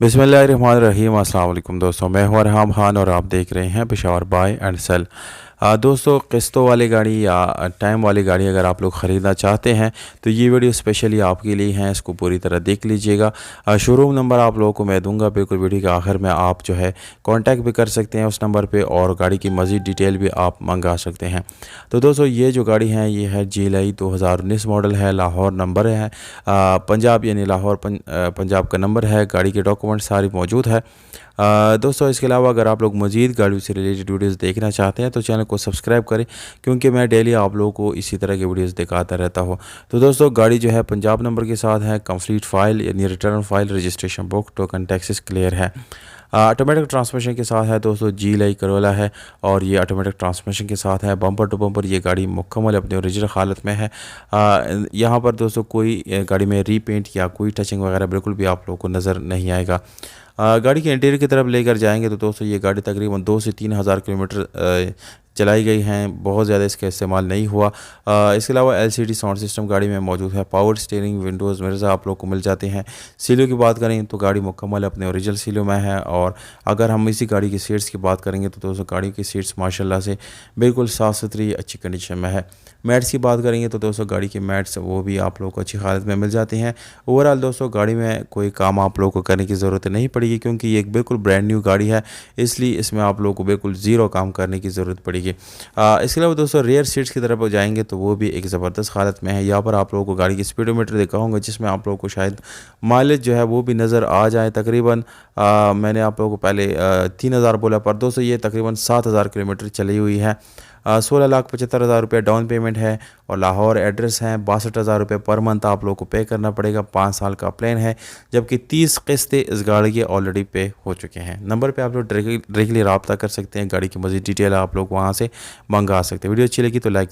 बिस्मिल्लाहिर्रहमानिर्रहीम। अस्सलाम वालेकुम दोस्तों, मैं हूं अरहम खान और आप देख रहे हैं पेशावर बाय एंड सेल। दोस्तों, किस्तों वाली गाड़ी या टाइम वाली गाड़ी अगर आप लोग ख़रीदना चाहते हैं तो ये वीडियो स्पेशली आपके लिए है, इसको पूरी तरह देख लीजिएगा। शोरूम नंबर आप लोगों को मैं दूंगा, बिल्कुल वीडियो के आखिर में आप जो है कांटेक्ट भी कर सकते हैं उस नंबर पे और गाड़ी की मज़ीद डिटेल भी आप मंगा सकते हैं। तो दोस्तों, ये जो गाड़ी है ये है GLI 2019 मॉडल है, लाहौर नंबर है, पंजाब यानी लाहौर पंजाब का नंबर है। गाड़ी के डॉक्यूमेंट सारी मौजूद है। दोस्तों, इसके अलावा अगर आप लोग मज़ीद गाड़ियों से रिलेटेड वीडियोस देखना चाहते हैं तो चैनल को सब्सक्राइब करें, क्योंकि मैं डेली आप लोगों को इसी तरह के वीडियोस दिखाता रहता हूँ। तो दोस्तों, गाड़ी जो है पंजाब नंबर के साथ है, कंप्लीट फ़ाइल यानी return file, registration book, token taxes clear है। ऑटोमेटिक ट्रांसमिशन के साथ है दोस्तों, GLI करोला है और ये ऑटोमेटिक ट्रांसमिशन के साथ है। बम्पर टू बम्पर ये गाड़ी मुकम्मल अपने ओरिजिनल हालत में है। यहाँ पर दोस्तों कोई गाड़ी में रीपेंट या कोई टचिंग वगैरह बिल्कुल भी आप लोगों को नज़र नहीं आएगा। गाड़ी के इंटीरियर की तरफ लेकर जाएंगे तो दोस्तों ये गाड़ी तकरीबन 2 से 3 हज़ार किलोमीटर चलाई गई हैं, बहुत ज़्यादा इसका इस्तेमाल नहीं हुआ। इसके अलावा LCD साउंड सिस्टम गाड़ी में मौजूद है। पावर स्टीयरिंग, विंडोज़ मिरर्स आप लोग को मिल जाते हैं। सीलों की बात करें तो गाड़ी मुकम्मल अपने ओरिजिनल सीलों में है। और अगर हम इसी गाड़ी की सीट्स की बात करेंगे तो दोस्तों गाड़ी की सीट्स माशाल्लाह से बिल्कुल साफ़ सुथरी अच्छी कंडीशन में है। मैट्स की बात करेंगे तो दोस्तों गाड़ी के मैट्स वो भी आप लोगों को अच्छी हालत में मिल जाते हैं। ओवरऑल दोस्तों गाड़ी में कोई काम आप लोगों को करने की ज़रूरत नहीं पड़ेगी, क्योंकि ये एक बिल्कुल ब्रांड न्यू गाड़ी है, इसलिए इसमें आप लोगों को बिल्कुल ज़ीरो काम करने की ज़रूरत पड़ेगी। इसके अलावा दोस्तों रेयर सीट्स की तरफ जाएंगे तो वो भी एक ज़बरदस्त हालत में है। यहाँ पर आप लोगों को गाड़ी की स्पीडोमीटर दिखाऊंगा, जिसमें आप लोगों को शायद माइलेज जो है वो भी नज़र आ जाए। तकरीबन मैंने आप लोगों को पहले 3,000 बोला, पर दोस्तों ये तकरीबन 7,000 किलोमीटर चली हुई है। 16,75,000 रुपये डाउन पेमेंट है और लाहौर एड्रेस है। 62,000 रुपये पर मंथ आप लोग को पे करना पड़ेगा। 5 साल का प्लान है, जबकि 30 किस्तें इस गाड़ी के ऑलरेडी पे हो चुके हैं। नंबर पे आप लोग डायरेक्टली रब्ता कर सकते हैं। गाड़ी की मज़ीद डिटेल आप लोग वहाँ से मंगा सकते हैं। वीडियो अच्छी लगी तो लाइक